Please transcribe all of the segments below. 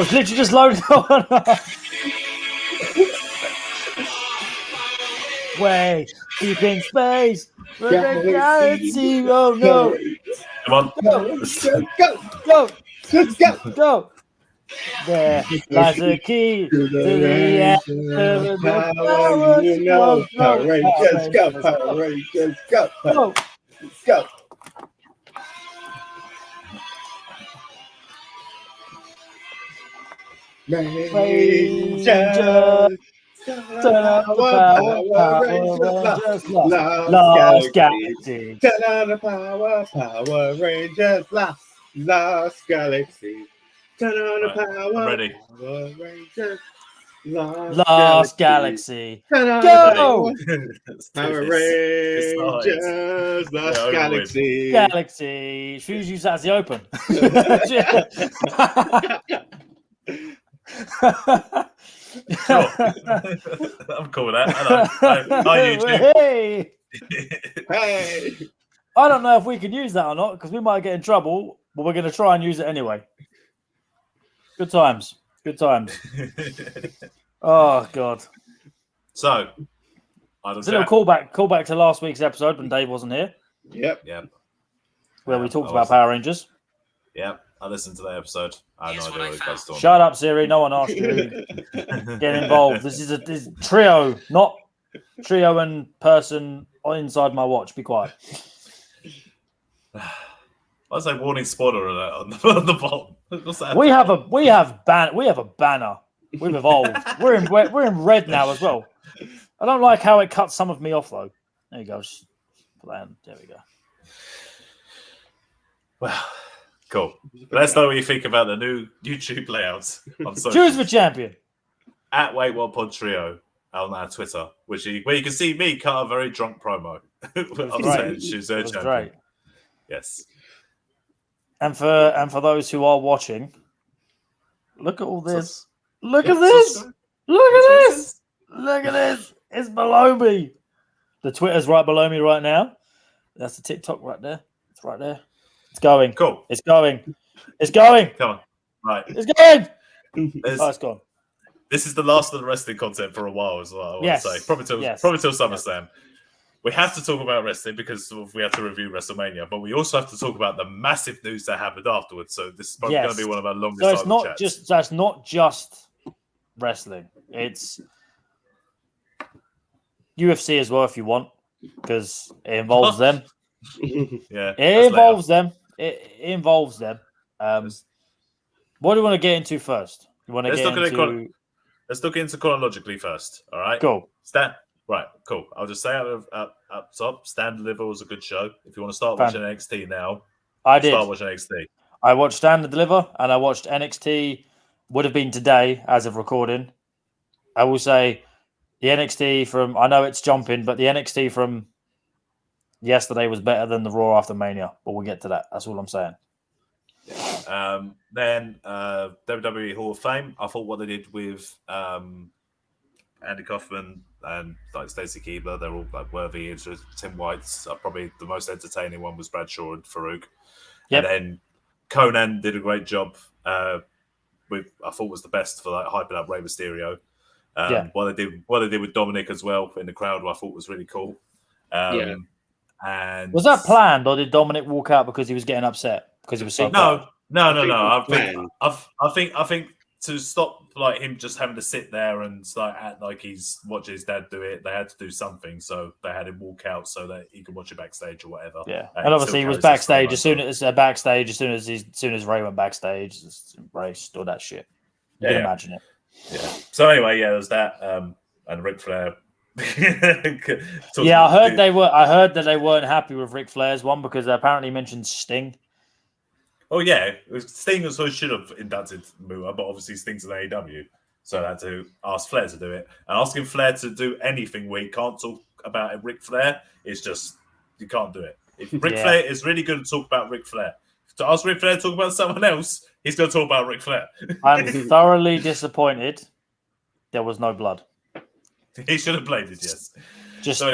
was literally just loading on. Way deep in space. Galaxy. Oh no. Come on. Go. There lies the key to the answer. Power Rangers, go. Power Rangers, go. Go. Rangers. Turn out the Power Rangers, Lost Galaxy. Turn out the Power Rangers, Lost Galaxy. Turn on the Power ready. Rangers, Lost Galaxy. Go! Power Rangers, Lost Galaxy. Galaxy. Should use that as the open. Sure. I'm cool with that. I YouTube. Hey. I don't know if we can use that or not because we might get in trouble, but we're going to try and use it anyway. Good times. Oh, God. So, it's a little callback to last week's episode when Dave wasn't here. Yep. Where we talked about Power Rangers. Yep. I listened to that episode. I have no idea what you guys talking Shut up, Siri. No one asked you. Get involved. This is a trio, not trio and person inside my watch. Be quiet. What's that warning spoiler alert on the bottom? What's that? We have a banner. We've evolved. We're in red now as well. I don't like how it cuts some of me off though. There you go. Just put that in. There we go. Well, cool. Let us know what you think about the new YouTube layouts on social. Choose the champion. At WaitWhatPodTrio on our Twitter, where you can see me cut a very drunk promo. I'm saying she's a champion. Great. Yes. And for those who are watching, look at all this. Look at this. Look at this. Look at this. It's below me. The Twitter's right below me right now. That's the TikTok right there. It's right there. It's going. Cool. It's going. It's going. Come on. Right. It's going. It's gone. This is the last of the wrestling content for a while as well, I want to say. Probably till SummerSlam. We have to talk about wrestling because we have to review WrestleMania, but we also have to talk about the massive news that happened afterwards. So this is probably going to be one of our longest chats. So it's not just wrestling. It's UFC as well if you want, because it involves them. Yeah, it involves them. It involves them. What do you want to get into first? You want to Let's look into chronologically first. All right. Cool. Right, cool. I'll just say up top, Stand and Deliver was a good show. If you want to start watching NXT now, start watching NXT. I watched Stand and Deliver, and I watched NXT. Would have been today as of recording. I will say the NXT from, I know it's jumping, but the NXT from yesterday was better than the Raw after Mania. But we'll get to that. That's all I'm saying. Then WWE Hall of Fame. I thought what they did with Andy Kaufman and like Stacey Keebler, they're all like worthy. Tim White's probably the most entertaining one was Bradshaw and Farouk. Yep. And then Conan did a great job. With I thought was the best for like hyping up Rey Mysterio. What they did with Dominic as well in the crowd, I thought was really cool. And was that planned, or did Dominic walk out because he was getting upset because he was so bad? No. I think to stop like him just having to sit there and like act like he's watching his dad do it, they had to do something. So they had him walk out so that he could watch it backstage or whatever. Yeah, and obviously he was backstage as soon as Ray went backstage, Ray stood that shit. You can imagine it. Yeah. So anyway, there's that. And Ric Flair. I heard that they weren't happy with Ric Flair's one because they apparently mentioned Sting. Oh, yeah. Sting also should have inducted Mua, but obviously Sting's an AEW. So I had to ask Flair to do it. And asking Flair to do anything where he can't talk about Ric Flair is just, you can't do it. If Ric Flair is really good to talk about Ric Flair. To ask Ric Flair to talk about someone else, he's going to talk about Ric Flair. I'm thoroughly disappointed there was no blood. He should have played it, yes. Just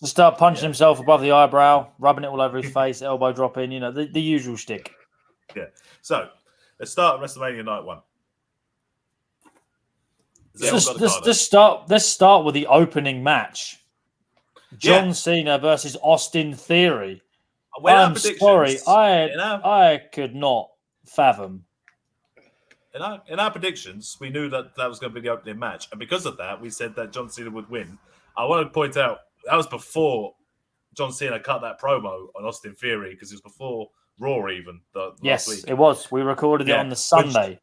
start punching himself above the eyebrow, rubbing it all over his face, elbow dropping, the usual shtick. Yeah. So let's start WrestleMania Night 1. Let's start with the opening match. John Cena versus Austin Theory. I'm sorry, I could not fathom. In our predictions, we knew that was going to be the opening match, and because of that, we said that John Cena would win. I want to point out that was before John Cena cut that promo on Austin Theory, because it was before Raw even last week. It was. We recorded it on the Sunday.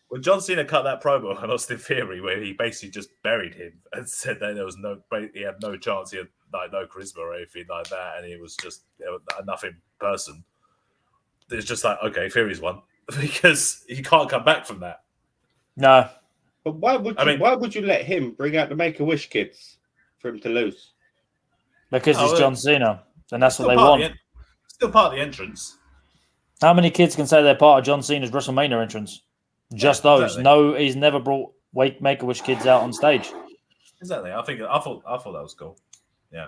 When John Cena cut that promo on Austin Theory, where he basically just buried him and said that he had no chance, he had no charisma or anything like that, and he was just a nothing person. It's just like, okay, Theory's won because he can't come back from that. No, but why would you let him bring out the Make-A-Wish kids for him to lose? Because he's John Cena, and that's what they want. Still part of the entrance. How many kids can say they're part of John Cena's WrestleMania entrance? Just those. Exactly. No, he's never brought Make-A-Wish kids out on stage. Exactly. I thought that was cool. Yeah.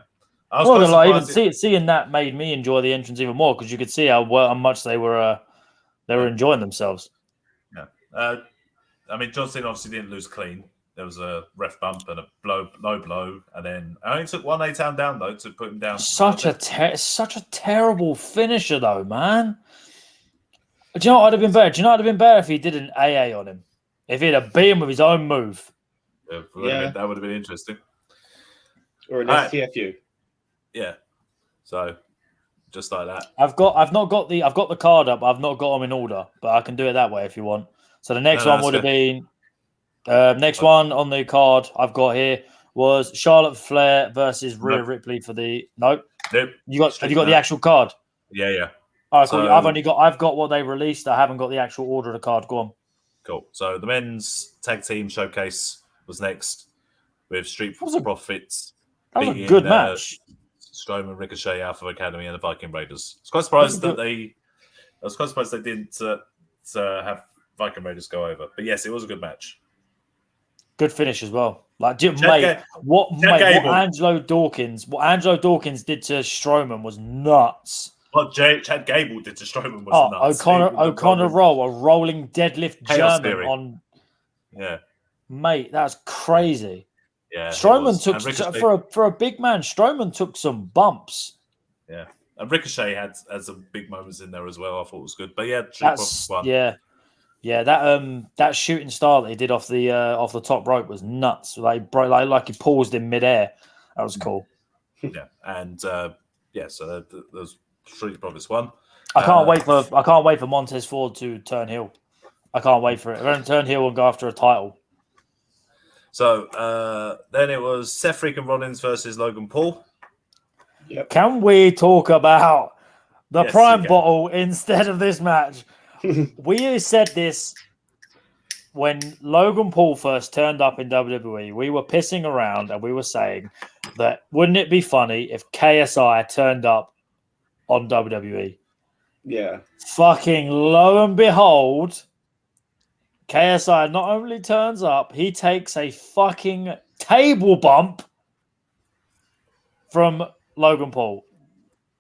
Seeing that made me enjoy the entrance even more, because you could see how much they were enjoying themselves. Yeah. John Cena obviously didn't lose clean. There was a ref bump and a low blow, and then I only took one A-Town down though to put him down. Such a terrible finisher though, man. Do you know what would have been better? Do you know what would have been better if he did an AA on him? If he'd have beat him with his own move. Yeah, that would have been interesting. Or an STFU. Yeah. So just like that. I've got the card up. I've not got them in order, but I can do it that way if you want. So the next one would have been next one on the card I've got here was Charlotte Flair versus Rhea Ripley for the Nope. Have you got the actual card? Yeah. All right, cool. I've got what they released. I haven't got the actual order of the card. Go on. Cool. So the men's tag team showcase was next with Street Profits. That was a good match. Strowman, Ricochet, Alpha Academy, and the Viking Raiders. I was quite surprised they didn't have Viking Raiders go over. But yes, it was a good match. Good finish as well. What Angelo Dawkins did to Strowman was nuts. What Chad Gable did to Strowman was nuts. O'Connor roll, a rolling deadlift Chaos German theory. on. Yeah, mate, that's crazy. Yeah, Strowman took for a big man. Strowman took some bumps. Yeah, and Ricochet had some big moments in there as well. I thought it was good, but yeah, that shooting star that he did off the top rope was nuts. Like he paused in midair. That was cool. Yeah, and so those Street Profits won. I can't wait for Montez Ford to turn heel. I can't wait for it. They're going to turn heel and go after a title. So then it was Seth freaking Rollins versus Logan Paul. Yep. Can we talk about the Prime bottle instead of this match? We said this when Logan Paul first turned up in WWE. We were pissing around and we were saying that wouldn't it be funny if KSI turned up on WWE? Yeah. Fucking lo and behold, KSI not only turns up, he takes a fucking table bump from Logan Paul.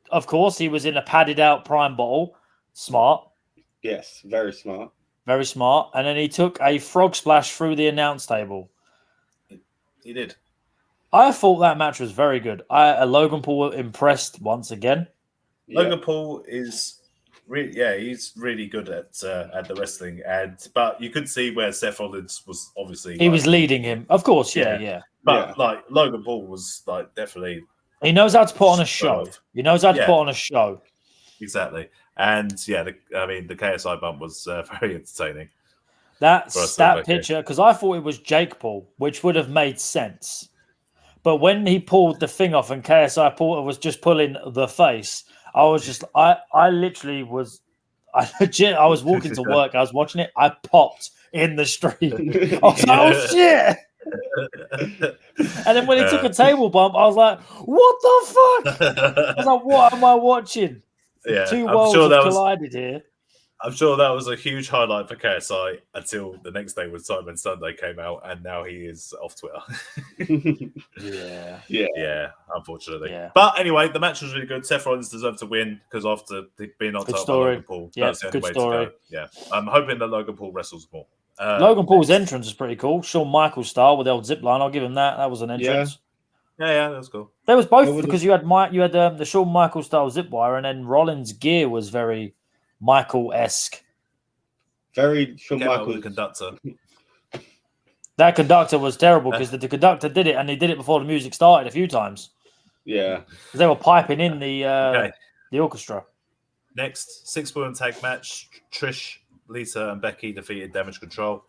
Of course, he was in a padded out Prime bottle. Smart. Yes, very smart. Very smart. And then he took a frog splash through the announce table. He did. I thought that match was very good. Logan Paul impressed once again. Logan Paul is he's really good at the wrestling, but you could see where Seth Rollins was obviously he was leading him, of course, yeah. But Logan Paul was definitely he knows how to put on a show. He knows how to put on a show. Exactly, and the KSI bump was very entertaining. That picture, because I thought it was Jake Paul, which would have made sense, but when he pulled the thing off and KSI was just pulling the face. I was just, I was walking to work. I was watching it. I popped in the street. I was like, oh shit. And then when he took a table bump, I was like, what the fuck? I was like, what am I watching? Yeah, Two worlds have collided here. I'm sure that was a huge highlight for KSI until the next day when Simon Sunday came out, and now he is off Twitter. Yeah, unfortunately. Yeah. But anyway, the match was really good. Seth Rollins deserved to win because after being knocked out by Logan Paul, that's the only way to go. Yeah, I'm hoping that Logan Paul wrestles more. Logan Paul's entrance was pretty cool. Shawn Michaels style with the old zip line. I'll give him that. That was an entrance. Yeah, that's cool. There was both because you had the Shawn Michaels style zip wire, and then Rollins' gear was very Michael-esque. Very Shawn Michaels. Michaels. Conductor. That conductor was terrible because the conductor did it, and he did it before the music started a few times. Yeah, because they were piping in the orchestra. Next, 6-woman tag match: Trish, Lita, and Becky defeated Damage Control.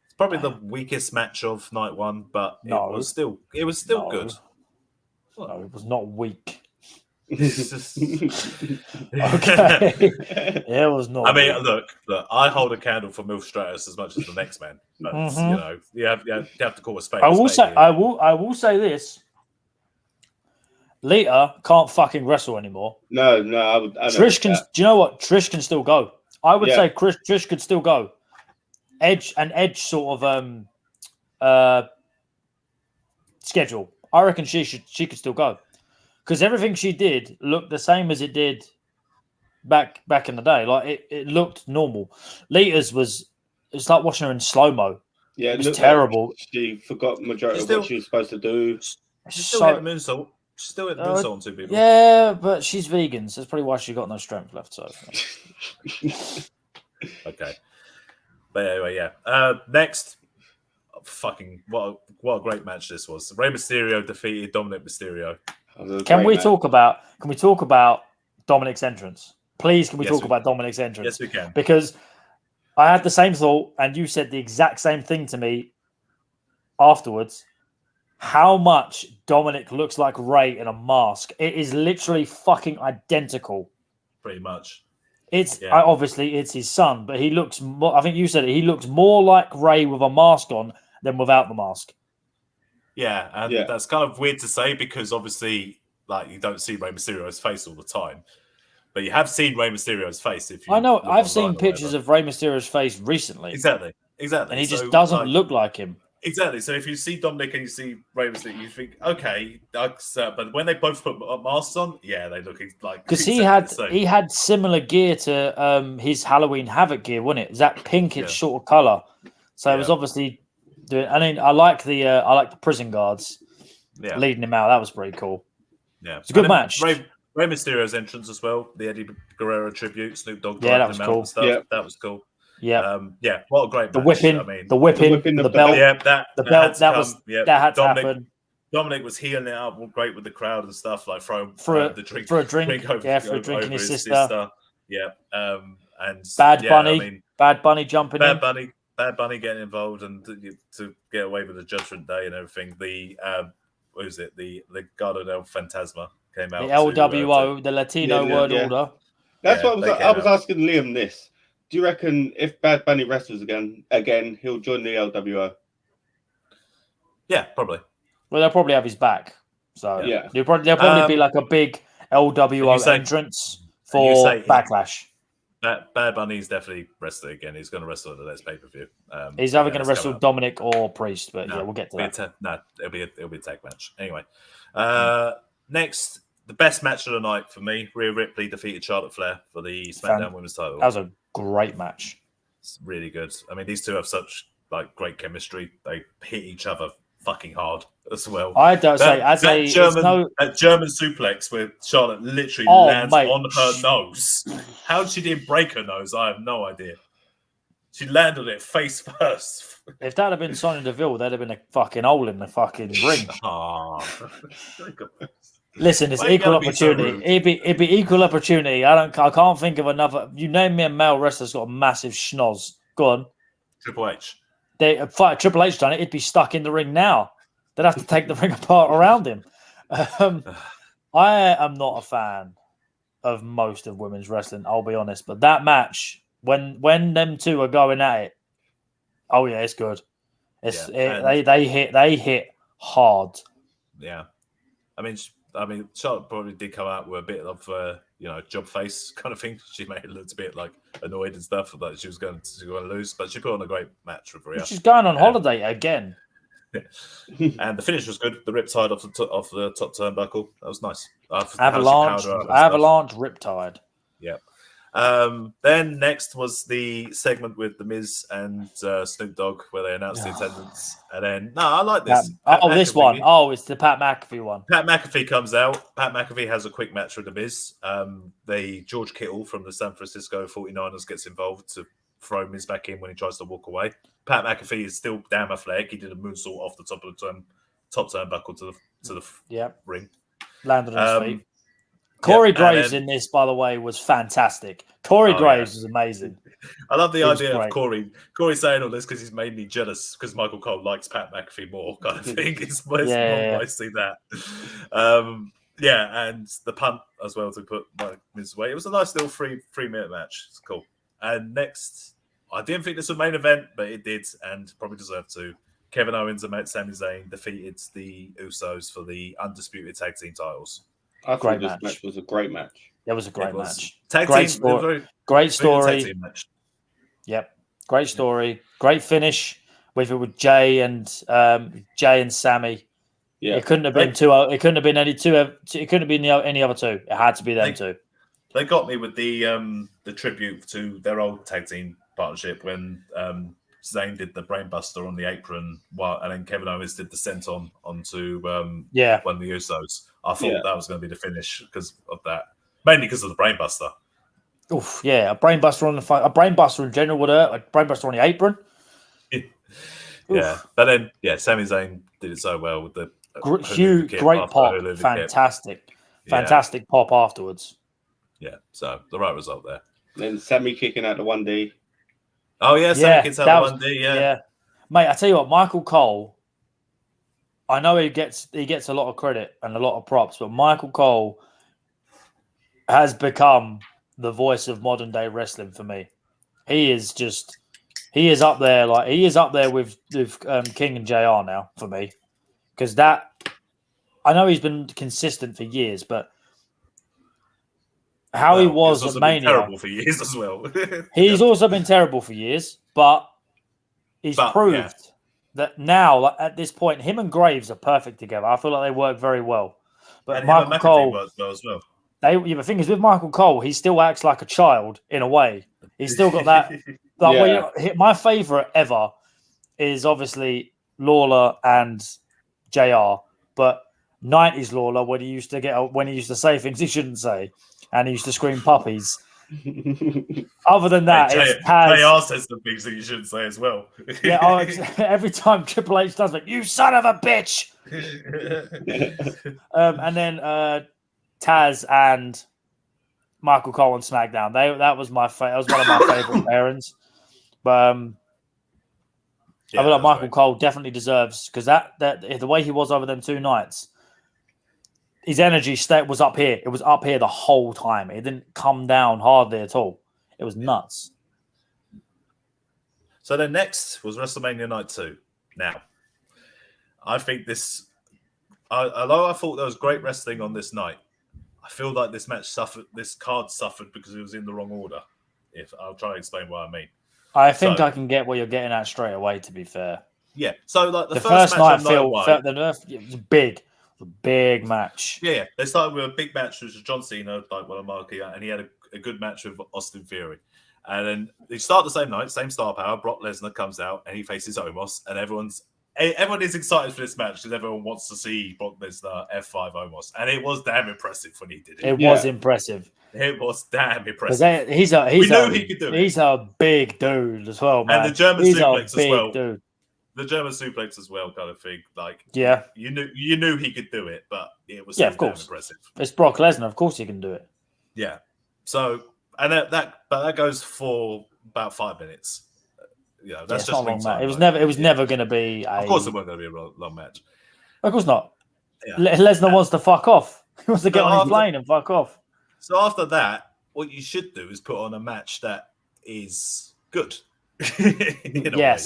It's probably the weakest match of night one, but it was still good. No, it was not weak. Okay. It was not. I mean, look, I hold a candle for Milf Stratus as much as the next man, but you have to call a spade. I will say this: Lita can't fucking wrestle anymore. No, Trish can. Do you know what? Trish can still go. I would say Trish could still go. Edge sort of schedule. I reckon she could still go because everything she did looked the same as it did back in the day. Like it looked normal. Lita's it's like watching her in slow-mo. Yeah, it was terrible. Like she forgot majority of what she was supposed to do. She still hit the moonsault. She still hit the moonsault on two people. Yeah, but she's vegan, so that's probably why she got no strength left. So okay. But anyway, yeah. Next, fucking what a great match this was. Rey Mysterio defeated Dominic Mysterio. Can we talk about Dominic's entrance? Please, can we talk about Dominic's entrance? Yes, we can. Because I had the same thought, and you said the exact same thing to me afterwards. How much Dominic looks like Rey in a mask. It is literally fucking identical. Pretty much. Obviously it's his son, but he looks more, I think you said it, he looks more like Rey with a mask on than without the mask. Yeah, and that's kind of weird to say because obviously like you don't see Rey Mysterio's face all the time. But you have seen Rey Mysterio's face if you I know, I've seen pictures of Rey Mysterio's face recently. Exactly. And he just doesn't look like him. Exactly. So if you see Dominic and you see Rey Mysterio, you think, okay, but when they both put masks on, yeah, they look like because he had similar gear to his Halloween Havoc gear, wasn't it? It's that pinkish sort of color. So it was obviously doing. I mean, I like the prison guards leading him out. That was pretty cool. Yeah, it's a good match. Rey Mysterio's entrance as well. The Eddie Guerrero tribute, Snoop Dogg. Yeah, that was cool. That was cool. Yeah, what a great match. The whipping, the belt. Yeah, that had to happen. Dominic was healing it up great with the crowd and stuff, like throwing the drink for a drink over his sister. Yeah, and Bad Bunny jumping in. Bad Bunny getting involved and to get away with the Judgment Day and everything. The what is it? The Legado del Fantasma came out. The LWO, the Latino World Order. That's what I was asking Liam this. Do you reckon if Bad Bunny wrestles again, he'll join the LWO? Yeah, probably. Well, they'll probably have his back. So there'll probably be like a big LWO entrance for Backlash. Bad Bunny's definitely wrestling again. He's going to wrestle at the next pay-per-view. He's either going to wrestle Dominic or Priest, but we'll get to that. It'll be a tag match. Anyway, next, the best match of the night for me, Rhea Ripley defeated Charlotte Flair for the SmackDown Women's title. That was a great match. It's really good. I mean, these two have such great chemistry. They hit each other fucking hard as well. I don't say that German suplex where Charlotte literally lands on her nose. How she didn't break her nose, I have no idea. She landed it face first. If that had been Sonya Deville, there'd have been a fucking hole in the fucking ring. Listen, it's equal opportunity. It'd be equal opportunity. I can't think of another. You name me a male wrestler that's got a massive schnoz. Go on. Triple H. Triple H done it. It'd be stuck in the ring now. They'd have to take the ring apart around him. I am not a fan of most of women's wrestling. I'll be honest, but that match when them two are going at it, oh yeah, it's good. They hit hard. Yeah, I mean, Charlotte probably did come out with a bit of, job face kind of thing. She made it look a bit annoyed and stuff that she was going to lose, but she put on a great match with Rhea. She's going on holiday again. And the finish was good. The riptide off the top turnbuckle. That was nice. Avalanche riptide. Yeah. Then next was the segment with The Miz and Snoop Dogg, where they announced the attendance. And then, no, I like this. This one. Oh, it's the Pat McAfee one. Pat McAfee comes out. Pat McAfee has a quick match with The Miz. The George Kittle from the San Francisco 49ers gets involved to throw Miz back in when he tries to walk away. Pat McAfee is still damn athletic. He did a moonsault off the top of the top turnbuckle to the ring. Landed on his feet. Corey Graves in this, by the way, was fantastic. Corey Graves was amazing. I love the idea of Corey saying all this because he's made me jealous because Michael Cole likes Pat McAfee more, kind of thing. It's more nice to see that. And the punt as well to put Miz away. It was a nice little 3-minute match. It's cool. And next, I didn't think this was main event, but it did and probably deserved to. Kevin Owens and Sami Zayn defeated the Usos for the undisputed tag team titles. I thought this match was a great match. It was a great match. Great story. Yep. Great story. Great finish with Jay and Sammy. Yeah. It couldn't have been It couldn't have been any two. It couldn't have been any other two. It had to be them two. They got me with the tribute to their old tag team partnership when Zayn did the brainbuster on the apron, and then Kevin Owens did the senton onto one of the Usos. I thought that was going to be the finish because of that, mainly because of the brainbuster. Oof, yeah, a brainbuster on a brainbuster in general would hurt. A brainbuster on the apron. But then Sami Zayn did it so well with the great pop, fantastic pop afterwards. Yeah, so the right result there. Then Sammy kicking out the 1D. Oh yeah, Sammy kicks out the 1D. Yeah, mate. I tell you what, Michael Cole. I know he gets a lot of credit and a lot of props, but Michael Cole has become the voice of modern day wrestling for me. He is up there with King and JR now for me, because I know he's been consistent for years, but he was at Mania, terrible for years as well. He's also been terrible for years, but he's proved that now, at this point, him and Graves are perfect together. I feel like they work very well. But and Michael Cole works well as well. The thing is, with Michael Cole, he still acts like a child in a way. He's still got that. My favorite ever is obviously Lawler and JR, but 90s Lawler when he used to say things he shouldn't say, and he used to scream puppies. Other than that, it's Taz. JR says the things that you shouldn't say as well. Every time Triple H does it, you son of a bitch. And then Taz and Michael Cole on SmackDown. That was one of my favorite pairings. But I feel like Michael Cole definitely deserves, because that the way he was over them 2 nights, his energy state was up here. It was up here the whole time. It didn't come down hardly at all. It was nuts. So then next was WrestleMania Night 2. Now, I think although I thought there was great wrestling on this night, I feel like this card suffered because it was in the wrong order. I'll try to explain what I mean. I think I can get what you're getting at straight away, to be fair. Yeah. So like the first night felt the nerf, it was big. A big match. Yeah. They started with a big match, which was John Cena, like one of Marky, and he had a good match with Austin Theory. And then they start the same night, same star power. Brock Lesnar comes out and he faces Omos, and everyone is excited for this match because everyone wants to see Brock Lesnar F5 Omos, and it was damn impressive when he did it. It was impressive. It was damn impressive. He knew he could do it. He's a big dude as well, man. And the German suplex as well. Dude. The German suplex as well, kind of thing. Like, you knew he could do it, but it was of course impressive. It's Brock Lesnar, of course he can do it. Yeah. So, and that goes for about 5 minutes. That's just not a long match. It was never going to be. Of course, it wasn't going to be a long match. Of course not. Yeah. Lesnar wants to fuck off. He wants to get on his plane and fuck off. So after that, what you should do is put on a match that is good. In a way,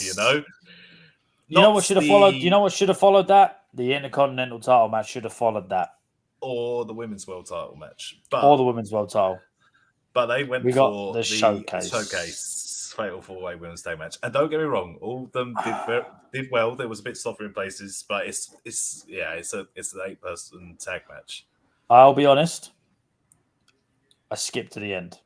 You know what should have followed? You know what should have followed that? The Intercontinental title match should have followed that. Or the Women's World title match. Or the Women's World title. But they went for the showcase Fatal 4-Way Women's Tag match. And don't get me wrong, all of them did well. There was a bit softer in places, but it's an 8-person tag match. I'll be honest. I skipped to the end.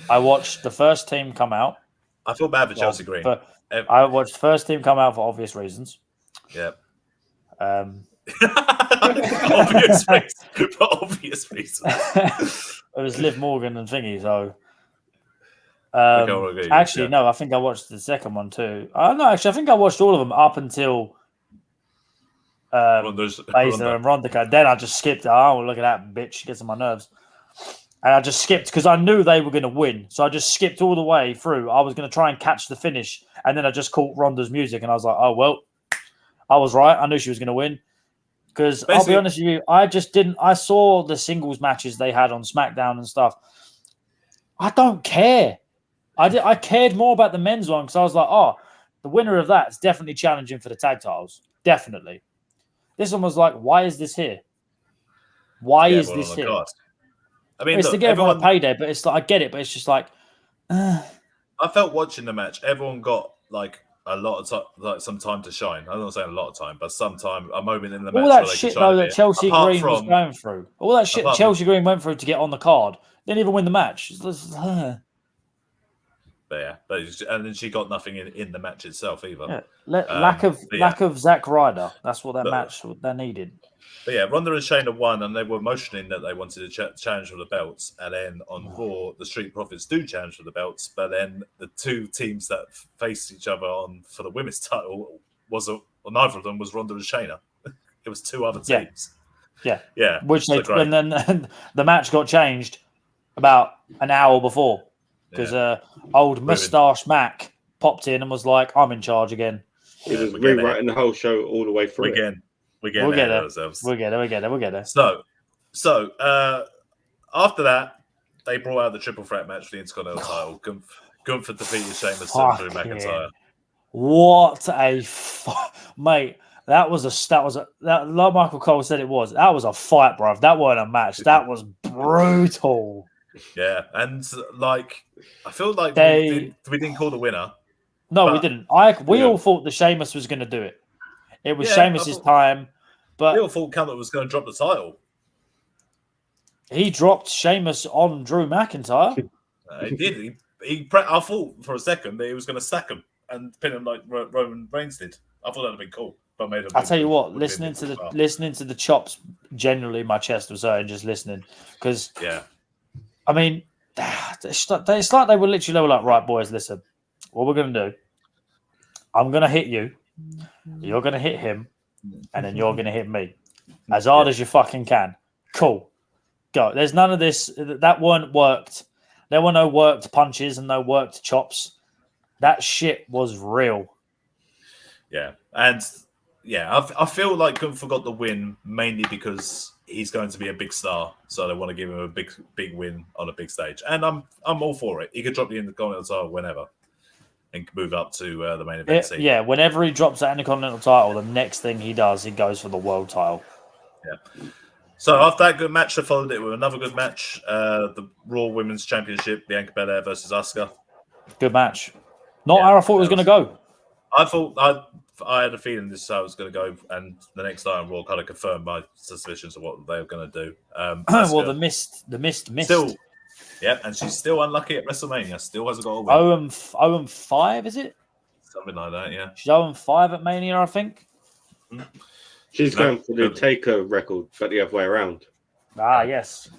I watched the first team come out. I feel bad for Chelsea Green. But I watched the first team come out for obvious reasons. Yeah. Obvious reasons. For obvious reasons. It was Liv Morgan and Thingy, so. Actually, no, I think I watched the second one too. No, actually, I think I watched all of them up until Baszler and Ronda. Then I just skipped. Oh, look at that bitch! She gets on my nerves. And I just skipped because I knew they were going to win. So I just skipped all the way through. I was going to try and catch the finish, and then I just caught Ronda's music, and I was like, "Oh well, I was right. I knew she was going to win." Because I'll be honest with you, I just didn't. I saw the singles matches they had on SmackDown and stuff. I don't care. I cared more about the men's one because I was like, oh, the winner of that is definitely challenging for the tag titles. Definitely. This one was like, why is this here? Why is this here? I mean, it's to get everyone a payday, but it's like, I get it, but it's just like. I felt watching the match, everyone got like a lot of time, like some time to shine. I'm not saying a lot of time, but some time, a moment in the match. All that shit though that Chelsea Green was going through. All that shit Chelsea Green went through to get on the card. Didn't even win the match. And then she got nothing in the match itself either. Yeah. Lack of Zack Ryder. That's what that match they needed. But yeah, Ronda and Shayna won, and they were motioning that they wanted to challenge for the belts. And then on Raw, the Street Profits do challenge for the belts, but then the two teams that faced each other for the women's title neither of them was Ronda and Shayna. It was two other teams. Yeah. Which and then the match got changed about an hour before. Because old Moustache Mac popped in and was like, I'm in charge again. He was rewriting the whole show all the way through. We'll get ourselves. We'll get there. So after that, they brought out the triple threat match for the Intercontinental title. Gunther defeated Sheamus and Drew McIntyre. What a mate! That was like Michael Cole said it was. That was a fight, bro. That wasn't a match. That was brutal. Yeah, and like I feel like we didn't call the winner. No, we didn't. We all thought the Sheamus was going to do it. It was Sheamus's time, but we all thought Campbell was going to drop the title. He dropped Sheamus on Drew McIntyre. He did. I thought for a second that he was going to sack him and pin him like Roman Reigns did. I thought that'd have been cool. But I'll tell you what, listening to the chops, generally my chest was hurting just listening because I mean, it's like they were like, right, boys, listen, what we're going to do, I'm going to hit you, you're going to hit him, and then you're going to hit me as hard as you fucking can. Cool. Go. There's none of this. That weren't worked. There were no worked punches and no worked chops. That shit was real. Yeah. And I feel like Gunther got the win mainly because he's going to be a big star, so they want to give him a big win on a big stage, and I'm all for it. He could drop the Intercontinental title whenever and move up to the main event scene. Yeah, whenever he drops that Intercontinental title, the next thing he does, he goes for the world title. Yeah. So after that good match, they followed it with another good match, the Raw Women's Championship, Bianca Belair versus Asuka. Good match. Not how I thought it was going to go. I had a feeling this is how it was going to go, and the next night on Raw kind of confirmed my suspicions of what they were going to do. Well, the mist. Still, and she's still unlucky at WrestleMania. Still hasn't got a win. 0-5, is it? Something like that, yeah. She's 0-5 at Mania, I think. She's going for the Taker record, but the other way around. Yes.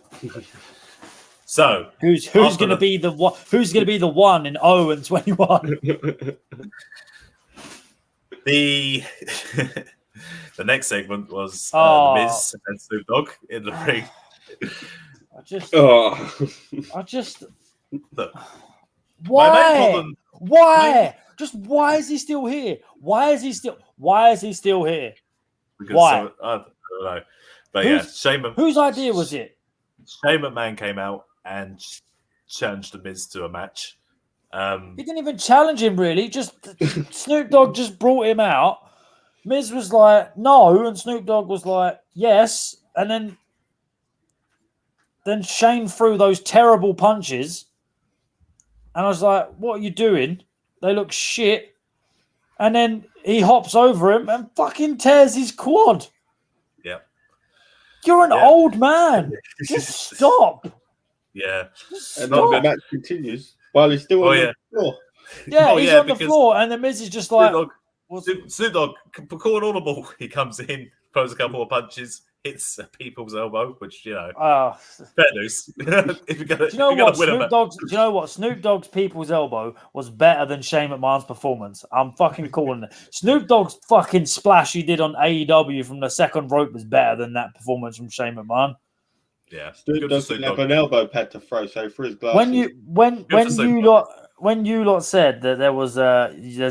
So who's going to be the one? Who's going to be the 1 in 0-21? The next segment was The Miz and Snoop Dogg in the ring. Why? Why? Just why is he still here? Why is he still here? Because why? I don't know. But Shane. Whose idea was it? Shane McMahon came out and challenged The Miz to a match. He didn't even challenge him, really. Just Snoop Dogg just brought him out. Miz was like, no, and Snoop Dogg was like, yes. And then Shane threw those terrible punches. And I was like, what are you doing? They look shit. And then he hops over him and fucking tears his quad. Yeah. You're an old man. Just stop. Yeah. And Not then the good. match continues while he's still on the floor. Yeah, Oh, he's yeah, on the because floor, and the Miz is just like, Snoop Dogg, call an audible. He comes in, throws a couple of punches, hits people's elbow, which, fair news. If you're gonna, do you know what? win Do you know what? Snoop Dogg's people's elbow was better than Shane McMahon's performance. I'm fucking calling it. Snoop Dogg's fucking splash he did on AEW from the second rope was better than that performance from Shane McMahon. Yeah, Snoop Dogg didn't have an elbow pad to throw, so for his glasses. When you lot said that there's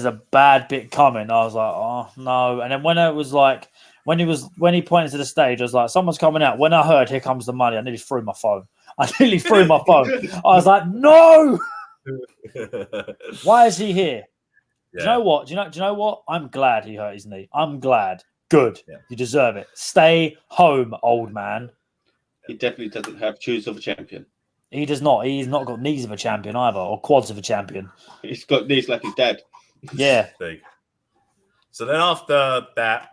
a bad bit coming, I was like, oh no. And then when it was like when he pointed to the stage, I was like, someone's coming out. When I heard "Here Comes the Money," I nearly threw my phone. I was like, no. Why is he here? Yeah. Do you know what? Do you know what? I'm glad he hurt his knee. I'm glad. Good. Yeah. You deserve it. Stay home, old man. He definitely doesn't have shoes of a champion. He does not. He's not got knees of a champion either, or quads of a champion. He's got knees like his dad. Yeah. So then after that,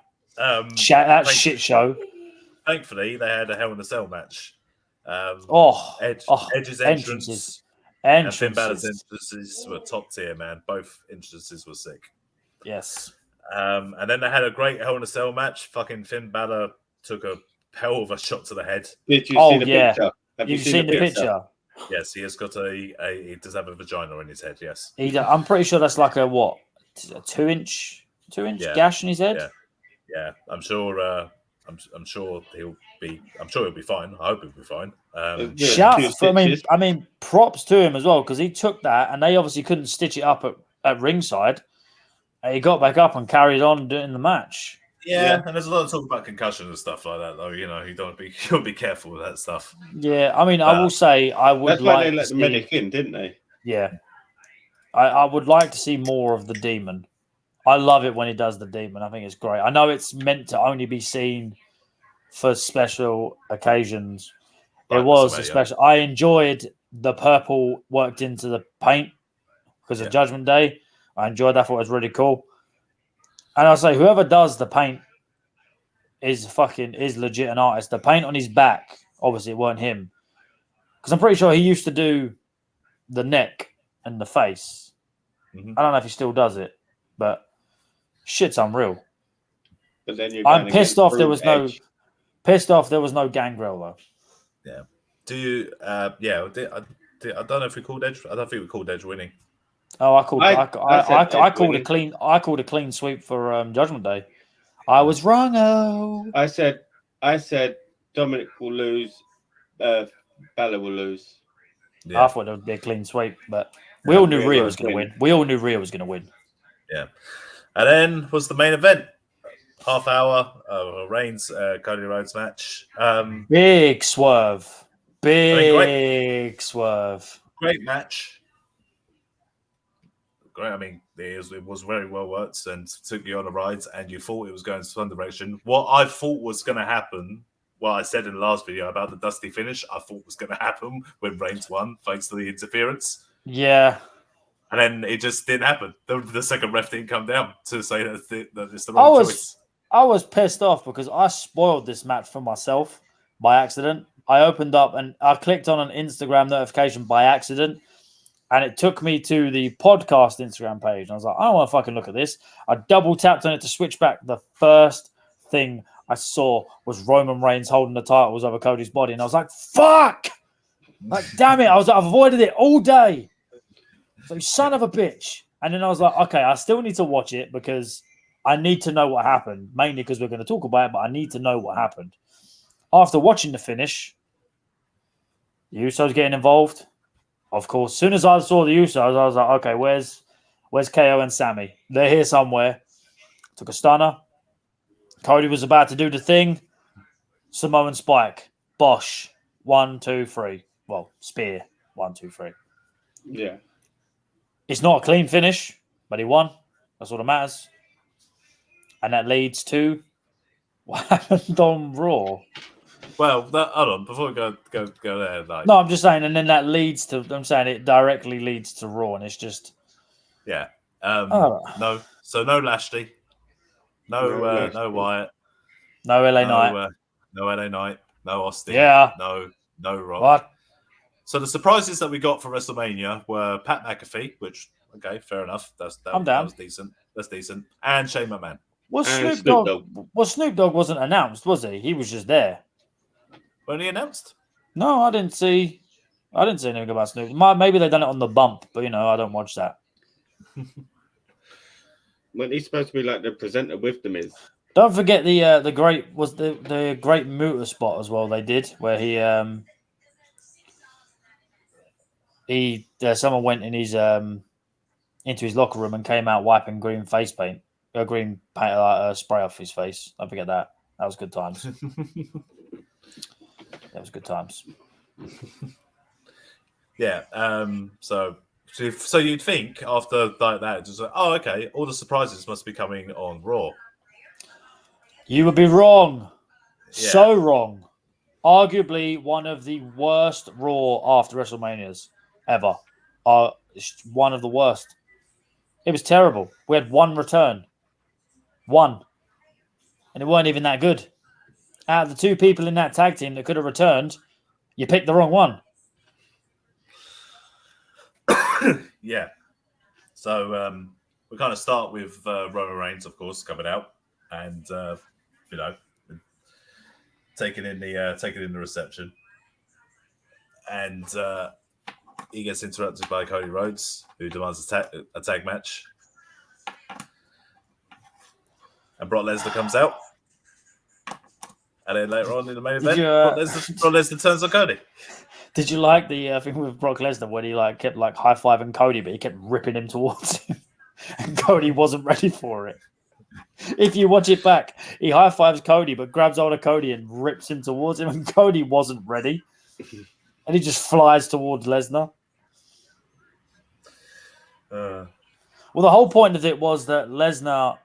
shit show. Thankfully, they had a Hell in a Cell match. Edge's entrance and Finn Balor's entrances were top tier, man. Both entrances were sick. Yes. And then they had a great Hell in a Cell match. Fucking Finn Balor took a hell of a shot to the head. Did you see the picture? Have you seen the picture? Yes, he has got he does have a vagina in his head. Yes, I'm pretty sure that's like a 2-inch gash in his head. Yeah. I'm sure. I'm sure he'll be. I'm sure he'll be fine. I hope he'll be fine. I mean, props to him as well because he took that and they obviously couldn't stitch it up at ringside. And he got back up and carried on doing the match. Yeah, and there's a lot of talk about concussion and stuff like that, though. You don't be careful with that stuff. Yeah, I mean, I will say I would. That's why they let the medic in, didn't they? Yeah, I would like to see more of the demon. I love it when he does the demon. I think it's great. I know it's meant to only be seen for special occasions. It was a special. I enjoyed the purple worked into the paint because of Judgment Day. I enjoyed that. I thought it was really cool. And I'll say, whoever does the paint is legit an artist. The paint on his back, obviously, it weren't him. Because I'm pretty sure he used to do the neck and the face. Mm-hmm. I don't know if he still does it, but shit's unreal. But then I'm pissed off there was no Gangrel, though. Yeah. Do you, I don't know if we called Edge. I don't think we called Edge winning. Oh, I called a clean sweep for Judgment Day. I was wrong. I said Dominic will lose, Balor will lose. Yeah. I thought it would be a clean sweep, but we all knew Rhea was going to win. We all knew Rhea was going to win. Yeah, and then was the main event, half hour Reigns Cody Rhodes match. Big swerve, swerve. Great match. Great. I mean, it was very well worked and took you on a ride, and you thought it was going to one direction. What I thought was going to happen, what I said in the last video about the dusty finish, I thought was going to happen when Reigns won, thanks to the interference. Yeah. And then it just didn't happen. The second ref didn't come down to say that it's the wrong choice. I was pissed off because I spoiled this match for myself by accident. I opened up and I clicked on an Instagram notification by accident. And it took me to the podcast Instagram page. And I was like, I don't want to fucking look at this. I double tapped on it to switch back. The first thing I saw was Roman Reigns holding the titles over Cody's body. And I was like, fuck! Like, damn it. I've avoided it all day. So, son of a bitch. And then I was like, okay, I still need to watch it because I need to know what happened. Mainly because we're going to talk about it, but I need to know what happened. After watching the finish, the Usos getting involved. Of course, as soon as I saw the Usos, I was like, okay, where's KO and Sammy? They're here somewhere. Took a stunner. Cody was about to do the thing. Samoan Spike. Bosh. 1, 2, 3. Well, spear. 1, 2, 3. Yeah. It's not a clean finish, but he won. That's all that matters. And that leads to what happened on Raw. Well, hold on. Before we go there. No, I'm just saying, and then that leads to, I'm saying it directly leads to Raw, and it's just... Yeah. No. So no Lashley. No Wyatt. No LA Knight. No LA Knight. No Austin. Yeah. No Rock. What? So the surprises that we got for WrestleMania were Pat McAfee, which okay, fair enough. That was decent. That's decent. And Shane McMahon. Well, And Snoop Dogg. Well, Snoop Dogg wasn't announced, was he? He was just there. Weren't he announced? No, I didn't see anything about Snoop. Maybe they done it on the bump, but I don't watch that. When he's supposed to be like the presenter with the Miz. Don't forget the great Muta spot as well. They did where someone went in his into his locker room and came out wiping green face paint, green paint spray off his face. Don't forget that. That was good times. That was good times. Yeah. So you'd think after like that, just like, oh, okay, all the surprises must be coming on Raw. You would be wrong. Yeah. So wrong. Arguably one of the worst Raw after WrestleManias ever. One of the worst. It was terrible. We had one return. One. And it weren't even that good. Out of the two people in that tag team that could have returned, you picked the wrong one. Yeah. So we kind of start with Roman Reigns, of course, coming out and taking in the reception, and he gets interrupted by Cody Rhodes, who demands a tag match, and Brock Lesnar comes out, and then later on in the main event, Brock Lesnar turns on Cody. Did you like the thing with Brock Lesnar when he kept high-fiving Cody, but he kept ripping him towards him, and Cody wasn't ready for it? If you watch it back, he high-fives Cody, but grabs hold of Cody and rips him towards him, and Cody wasn't ready, and he just flies towards Lesnar. Well, the whole point of it was that Lesnar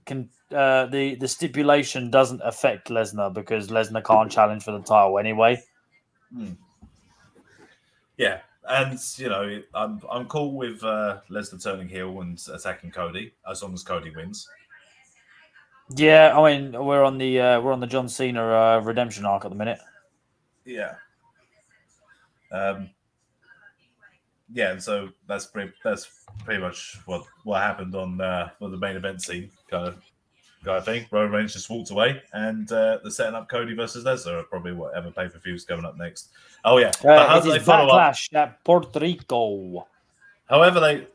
can. The stipulation doesn't affect Lesnar because Lesnar can't challenge for the title anyway. Yeah, and I'm cool with Lesnar turning heel and attacking Cody as long as Cody wins. Yeah, I mean we're on the John Cena redemption arc at the minute. Yeah. Yeah, and so that's pretty much what happened on the main event scene kind of thing. Roman Reigns just walked away, and they're setting up Cody versus Lesnar, probably whatever pay-per-view is coming up next. Oh yeah, but how do they follow Backlash up? At Puerto Rico. However,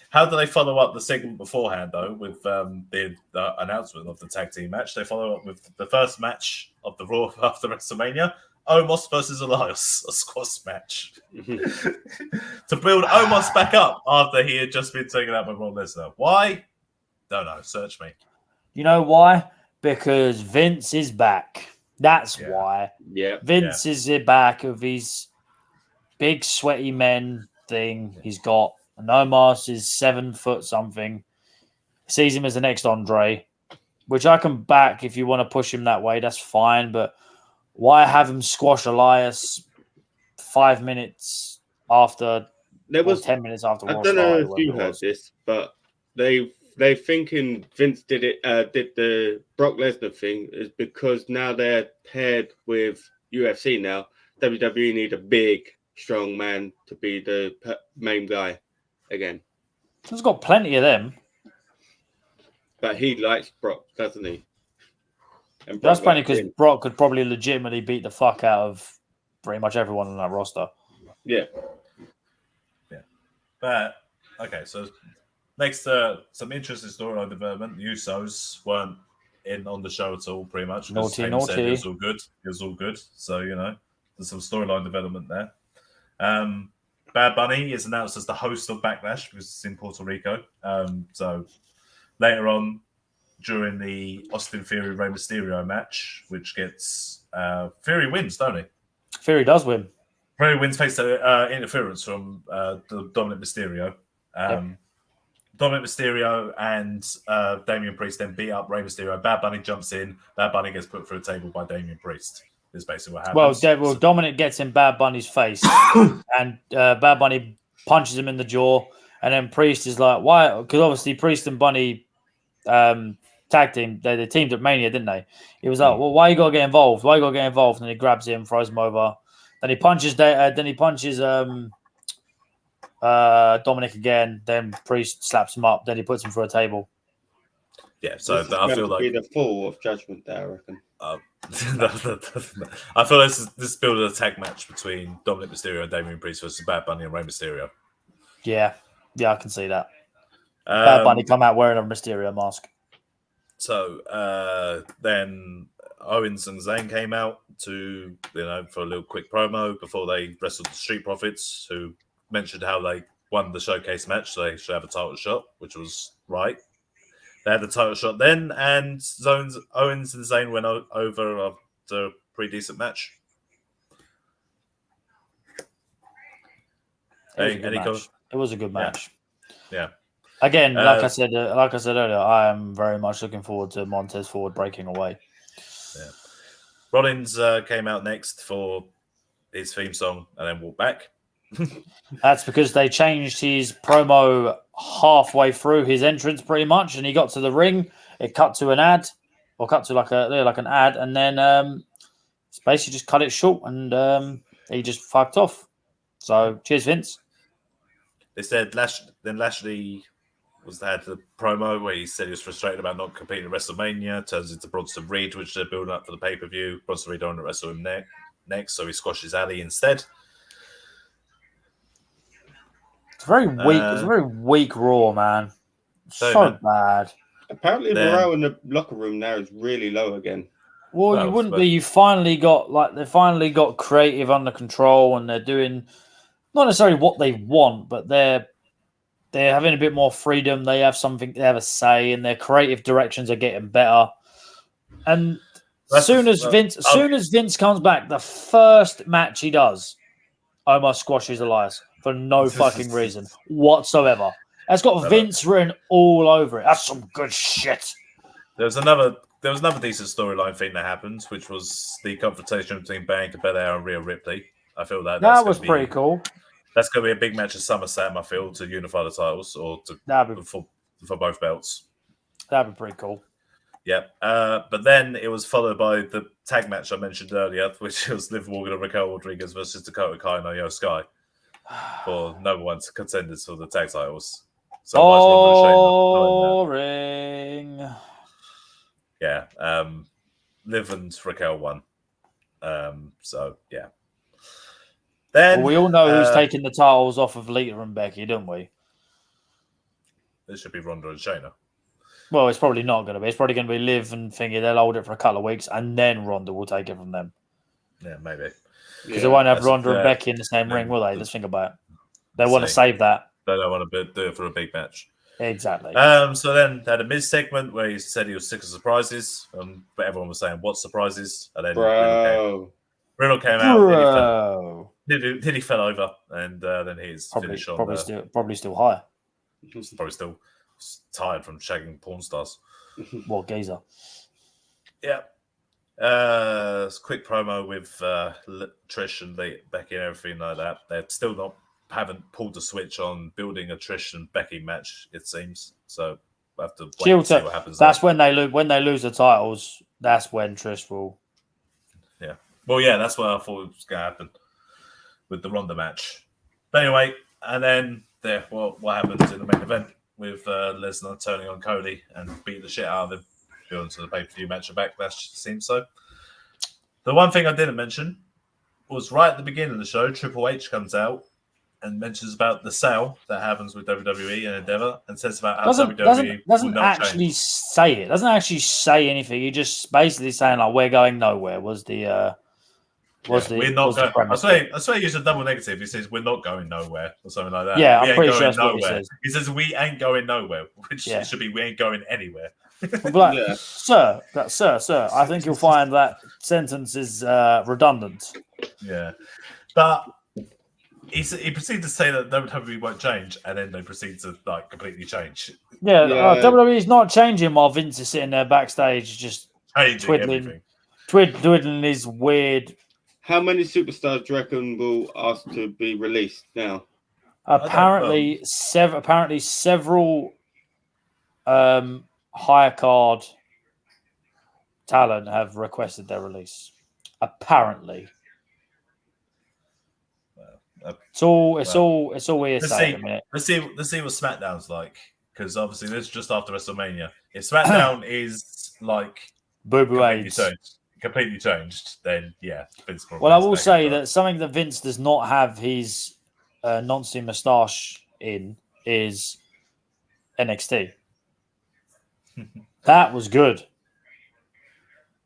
how do they follow up the segment beforehand though with the announcement of the tag team match? They follow up with the first match of the Raw after WrestleMania. Omos versus Elias, a squash match. To build Omos back up after he had just been taken out by Brock Lesnar. Why? Don't know. Search me. You know why? Because Vince is back. That's why. Yeah. Vince is back of his big sweaty men thing he's got. And Omos is 7 foot something. Sees him as the next Andre, which I can back if you want to push him that way. That's fine, but why have him squash Elias 5 minutes after? There was 10 minutes after. I don't know if you heard this, but they thinking Vince did the Brock Lesnar thing is because now they're paired with UFC now. WWE need a big, strong man to be the main guy again. He's got plenty of them. But he likes Brock, doesn't he? And that's funny because Brock could probably legitimately beat the fuck out of pretty much everyone on that roster. Yeah. Yeah. But, okay, so next, some interesting storyline development. The Usos weren't in on the show at all, pretty much. Naughty. Said it was all good. It was all good. So, there's some storyline development there. Bad Bunny is announced as the host of Backlash because it's in Puerto Rico. So later on, during the Austin Theory Rey Mysterio match, which gets Theory wins, don't he? Theory does win. Theory wins thanks to interference from Dominic Mysterio. Dominic Mysterio and Damian Priest then beat up Rey Mysterio. Bad Bunny jumps in. Bad Bunny gets put through the table by Damian Priest. Is basically what happens. Well, Dominic gets in Bad Bunny's face, and Bad Bunny punches him in the jaw, and then Priest is like, "Why?" Because obviously Priest and Bunny tag team. They teamed at Mania, didn't they? He was like, "Well, why you gotta get involved? Why you gotta get involved?" And he grabs him, throws him over. Then he punches. Dominic again. Then Priest slaps him up. Then he puts him through a table. Yeah, so this is I feel going to like be the fall of Judgment Day, I reckon. I feel this is building a tag match between Dominic Mysterio and Damian Priest versus Bad Bunny and Rey Mysterio. Yeah, I can see that. Bad Bunny come out wearing a Mysterio mask. So then Owens and Zayn came out to for a little quick promo before they wrestled the Street Profits, who mentioned how they won the showcase match, so they should have a title shot, which was right. They had the title shot then, and Owens and Zayn went over after a pretty decent match. It was a good match. It was a good match. Yeah. Again, like I said earlier, I am very much looking forward to Montez Ford breaking away. Yeah. Rollins came out next for his theme song and then walked back. That's because they changed his promo halfway through his entrance, pretty much, and he got to the ring. It cut to an ad, or cut to like an ad, and then basically just cut it short, and he just fucked off. So cheers, Vince. They said Lashley had the promo where he said he was frustrated about not competing at WrestleMania. Turns into Bronson Reed, which they're building up for the pay-per-view. Bronson Reed don't want to wrestle him next, so he squashes Ali instead. It's very weak. It's a very weak Raw, man. So bad. Apparently, morale in the locker room now is really low again. Well, you wouldn't be. You finally got creative under control, and they're doing not necessarily what they want, but they're having a bit more freedom. They have something. They have a say, and their creative directions are getting better. And as soon as Vince comes back, the first match he does, Omar squashes Elias for no fucking reason whatsoever. That's got Vince written all over it. That's some good shit. There was another decent storyline thing that happened, which was the confrontation between Bianca Belair and Rhea Ripley. I feel that was pretty cool. That's going to be a big match at SummerSlam, I feel, to unify the titles or for both belts. That'd be pretty cool. Yeah. But then it was followed by the tag match I mentioned earlier, which was Liv Morgan and Raquel Rodriguez versus Dakota Kai and Io Sky for number one contenders for the tag titles. So boring. Yeah. Liv and Raquel won. So yeah. Then we all know who's taking the titles off of Lita and Becky, don't we? It should be Ronda and Shayna. Well, it's probably not going to be. It's probably going to be Liv and Thingy. They'll hold it for a couple of weeks, and then Ronda will take it from them. Yeah, maybe. Because they won't have Ronda and Becky in the same ring, will they? Let's think about it. They want to save that. They don't want to do it for a big match. Exactly. So then they had a Miz segment where he said he was sick of surprises, but everyone was saying, "What surprises?" And then Riddle came out. Then he fell over, and then he's finished on probably still high. Probably still tired from shagging porn stars. What geezer? Yeah. Quick promo with Trish and Becky and everything like that. They're still haven't pulled the switch on building a Trish and Becky match, it seems. So we'll have to wait and see what happens. That's when they lose the titles. That's when Trish will. Yeah. Well, yeah, that's what I thought was going to happen with the Ronda match. But anyway, and then what happens in the main event with Lesnar turning on Cody and beating the shit out of him, building to the pay-per-view match of Backlash, it seems so. The one thing I didn't mention was right at the beginning of the show, Triple H comes out and mentions about the sale that happens with WWE and Endeavor, and says about how WWE doesn't actually say it. Doesn't actually say anything. He just basically saying like we're going nowhere. We're not going. I swear, he used a double negative. He says we're not going nowhere or something like that. Yeah, I'm pretty sure that's what he says. He says we ain't going nowhere, which should be we ain't going anywhere. Sir, I think you'll find that sentence is redundant. Yeah, but he proceeded to say that WWE won't change, and then they proceed to completely change. WWE is not changing while Vince is sitting there backstage just twiddling his weird. How many superstars do you reckon will ask to be released now? Apparently, several higher card talent have requested their release. Apparently. It's all hearsay at the minute. Let's see what SmackDown's like, because obviously this is just after WrestleMania. If SmackDown is like Boo-boo AIDS. completely changed, then yeah, Vince probably. Well, I will say that something that Vince does not have his nonsense moustache in is NXT. That was good.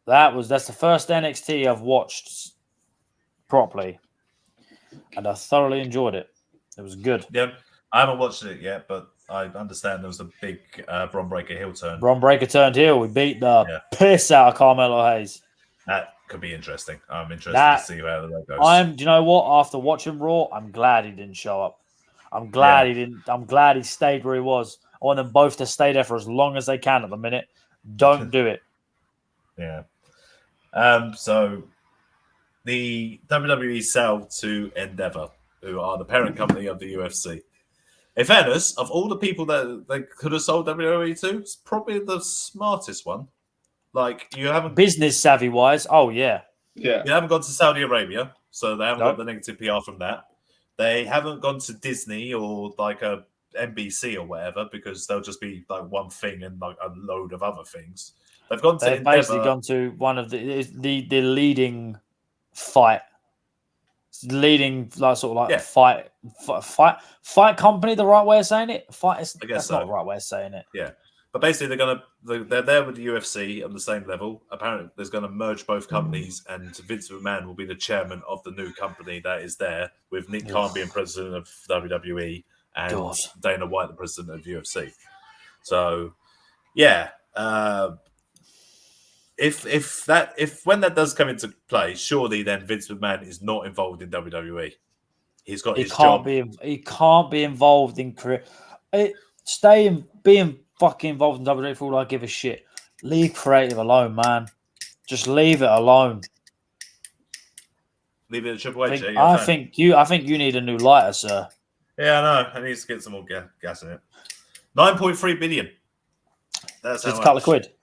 That's the first NXT I've watched properly, and I thoroughly enjoyed it. It was good. Yeah, I haven't watched it yet, but I understand there was a big Bron Breakker heel turn. Bron Breakker turned heel. We beat the piss out of Carmelo Hayes. That could be interesting. I'm interested to see how that goes. Do you know what? After watching Raw, I'm glad he didn't show up. I'm glad he didn't. I'm glad he stayed where he was. I want them both to stay there for as long as they can at the minute. Don't do it. Yeah. So the WWE sell to Endeavor, who are the parent company of the UFC. In fairness, of all the people that they could have sold WWE to, it's probably the smartest one. Like, you haven't... Business savvy wise, yeah. You haven't gone to Saudi Arabia, so they haven't got the negative PR from that. They haven't gone to Disney or like a NBC or whatever, because they'll just be like one thing and like a load of other things. They've gone to They've basically gone to one of the leading fight company. The right way of saying it? That's not the right way of saying it. Yeah, but basically they're there with the UFC on the same level. Apparently, there's going to merge both companies, and Vince McMahon will be the chairman of the new company that is there, with Nick Khan being president of WWE and Dana White the president of UFC. So, yeah. If when that does come into play, surely then Vince McMahon is not involved in WWE. He's got his job. He can't be involved in career. Being fucking involved in WWE for all I give a shit. Leave creative alone, man. Just leave it alone. Leave it at Triple H. I think you need a new lighter, sir. Yeah, I know. I need to get some more gas in it. 9.3 billion. That's just a couple of quid.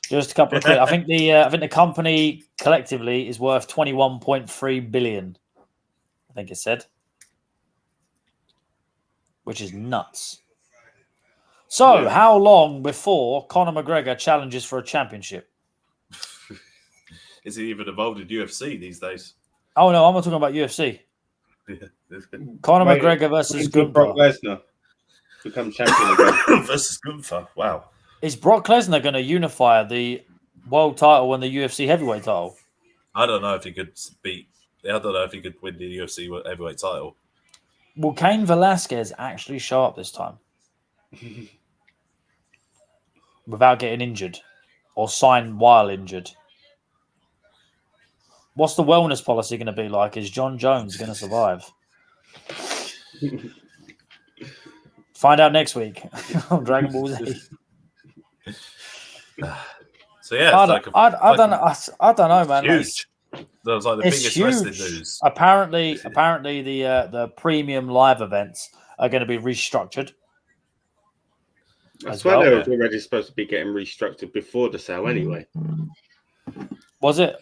Just a couple of quid. I think the company collectively is worth 21.3 billion. I think it said, which is nuts. So, how long before Conor McGregor challenges for a championship? Is he even involved in UFC these days? Oh no, I'm not talking about UFC. Conor McGregor versus Gunther. Brock Lesnar become champion again. Versus Gunther. Wow. Is Brock Lesnar going to unify the world title and the UFC heavyweight title? I don't know if he could win the UFC heavyweight title. Will Cain Velasquez actually show up this time? Without getting injured or sign while injured? What's the wellness policy going to be like? Is John Jones going to survive? Find out next week on Dragon Ball Z. So yeah, I don't know, man. Huge. That was like the biggest huge. wrestling news. Apparently, the premium live events are going to be restructured. I swear they were already supposed to be getting restructured before the sale, anyway. Was it?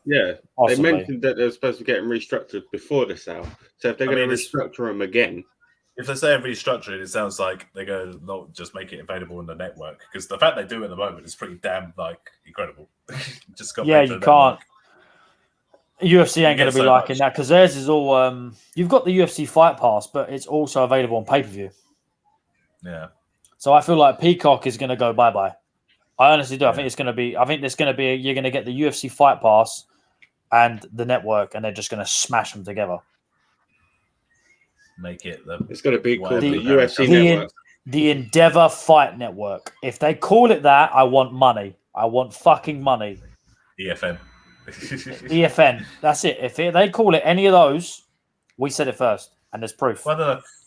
Yeah, possibly. They mentioned that they were supposed to be getting restructured before the sale. So if they're going to restructure them again. If they're saying restructuring, it sounds like they're going to not just make it available on the network, because the fact they do at the moment is pretty damn incredible. Just got you can't. UFC ain't going to be liking that, because theirs is all. You've got the UFC Fight Pass, but it's also available on pay-per-view. Yeah. So I feel like Peacock is going to go bye-bye. I honestly do. I think it's going to be. I think there's going to be. You're going to get the UFC Fight Pass and the network, and they're just going to smash them together. Make it it's going to be called the UFC Network. The Endeavor Fight Network. If they call it that, I want money. I want fucking money. EFN. EFN. That's it. If they call it any of those, we said it first, and there's proof. Well,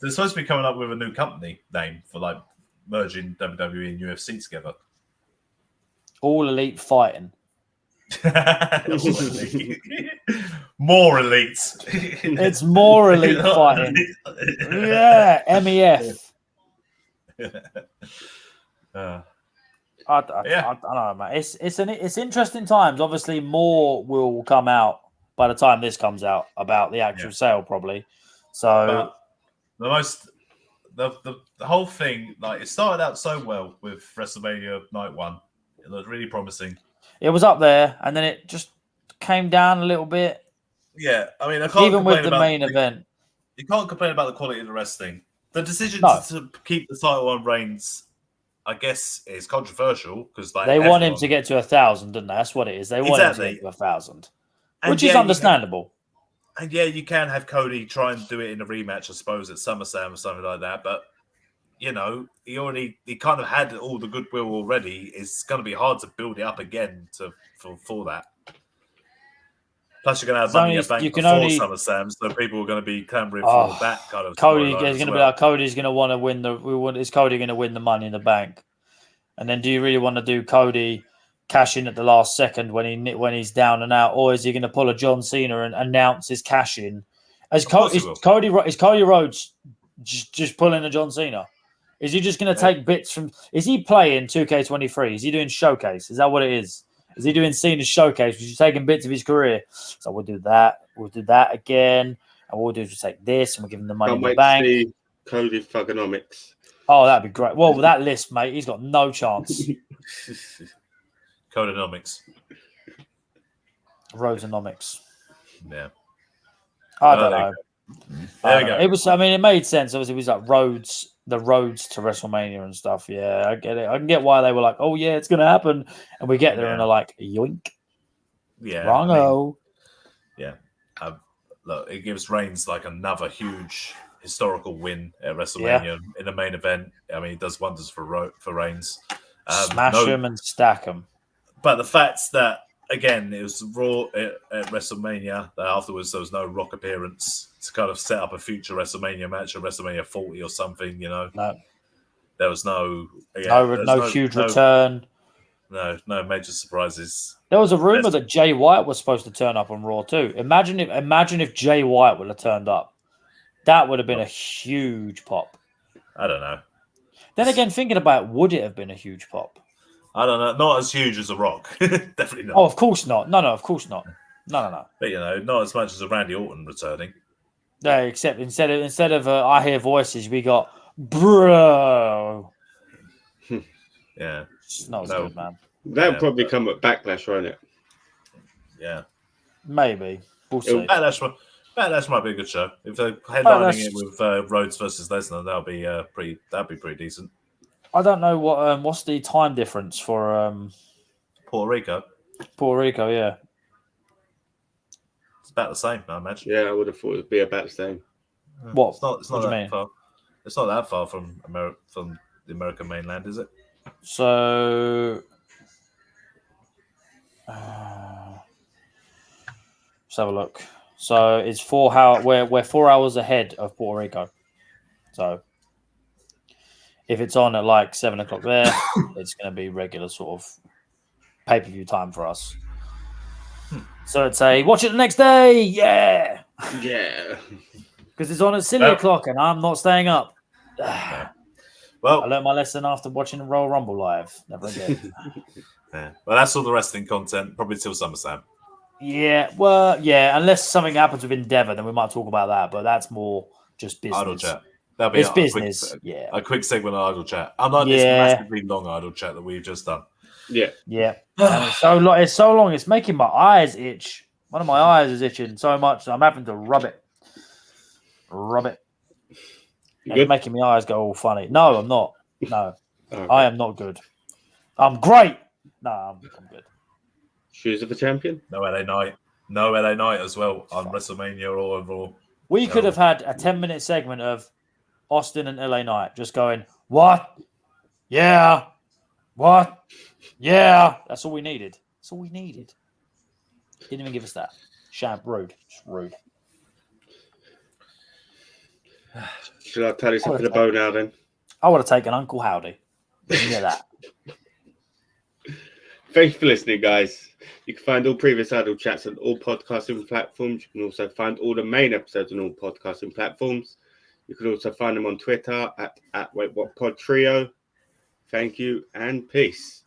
they're supposed to be coming up with a new company name for like merging WWE and UFC together. All Elite Fighting. More elite. It's more elite fighting. Yeah, MEF. I don't know, man. It's interesting times. Obviously, more will come out by the time this comes out about the actual sale, probably. So the whole thing, like, it started out so well with WrestleMania Night 1. It looked really promising. It was up there, and then it just came down a little bit. Yeah, I mean, I can't Even complain with the about main event. You can't complain about the quality of the wrestling. The decision No. to keep the title on Reigns, I guess, is controversial because They want him to get to 1,000, don't they? That's what it is. They want him to get to 1,000, which is understandable. And yeah, you can have Cody try and do it in a rematch, I suppose, at SummerSlam or something like that. But you know, he kind of had all the goodwill already. It's going to be hard to build it up again for that. Plus, you're going to have Money in the Bank before SummerSlam, so people are going to be clamoring for that kind of Cody is going to be like, Cody's going to want to win is Cody going to win the Money in the Bank? And then do you really want to do Cody cash in at the last second when he's down and out, or is he going to pull a John Cena and announce his cash in? Is Cody Rhodes just pulling a John Cena? Is he just going to take bits from? Is he playing 2K23? Is he doing Showcase? Is that what it is? Is he doing Cena's Showcase? Which is taking bits of his career. So we'll do that. We'll do that again, and what we'll do is just take this and we'll give him the Money in the Bank. To see Cody Thugonomics. Oh, that'd be great. Well, with that list, mate, he's got no chance. Codenomics. Rhodesonomics. Yeah. I don't know. There we go. It was. I mean, it made sense. Obviously, it was like the roads to WrestleMania and stuff. Yeah, I get it. I can get why they were like, "Oh yeah, it's gonna happen," and we get there and they're like, "Yoink." Yeah. Wrong-o. Look, it gives Reigns like another huge historical win at WrestleMania in the main event. I mean, it does wonders for Reigns. Smash him and stack him. But the fact that, again, it was Raw at WrestleMania, that afterwards there was no Rock appearance to kind of set up a future WrestleMania match, or WrestleMania 40 or something, you know. No. There was no huge return. No major surprises. There was a rumor that Jay White was supposed to turn up on Raw too. Imagine if Jay White would have turned up. That would have been a huge pop. I don't know. Then again, thinking about it, would it have been a huge pop? I don't know. Not as huge as a Rock. Definitely not. Oh, of course not. No, of course not. No. But, you know, not as much as a Randy Orton returning. No, except instead of I hear voices, we got bro. Yeah. It's not as good, man. That'll probably come at Backlash, won't it? Yeah. Maybe. We'll see. Backlash might be a good show. If they're headlining it with Rhodes versus Lesnar, that'd be pretty decent. I don't know what's the time difference for Puerto Rico. Puerto Rico, yeah. It's about the same, I imagine. Yeah, I would have thought it'd be about the same. What? It's not that far. It's not that far from the American mainland, is it? So let's have a look. So it's 4 hours. We're 4 hours ahead of Puerto Rico. So if it's on at like 7 o'clock there, it's going to be regular sort of pay-per-view time for us. So it's watch it the next day. Yeah. Because it's on at silly o'clock and I'm not staying up. Well, I learned my lesson after watching the Royal Rumble live. Never again. Yeah. Well, that's all the wrestling content, probably till SummerSlam. Yeah, well, yeah, unless something happens with Endeavour, then we might talk about that, but that's more just business. Idle chat. That'll be it's business. A quick segment of Idle chat. Unlike this massively long Idle chat that we've just done. Yeah. And it's so long, it's making my eyes itch. One of my eyes is itching so much that I'm having to rub it. It's making my eyes go all funny. No, I'm not. No. Okay. I am not good. I'm great. No, I'm good. Shoes of the champion? No LA Night as well on WrestleMania or overall. We could have had a 10-minute segment of Austin and LA Knight just going, what? Yeah. What? Yeah. That's all we needed. Didn't even give us that. Rude. Just rude. Should I tell you something to the bow now then? I would have taken Uncle Howdy. Didn't get that. Thanks for listening, guys. You can find all previous Idle Chats on all podcasting platforms. You can also find all the main episodes on all podcasting platforms. You can also find them on Twitter at WaitWhatPodTrio. Thank you and peace.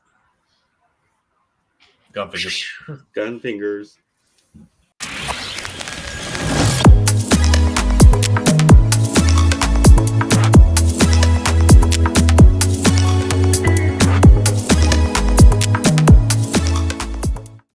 Gun fingers. Gun fingers.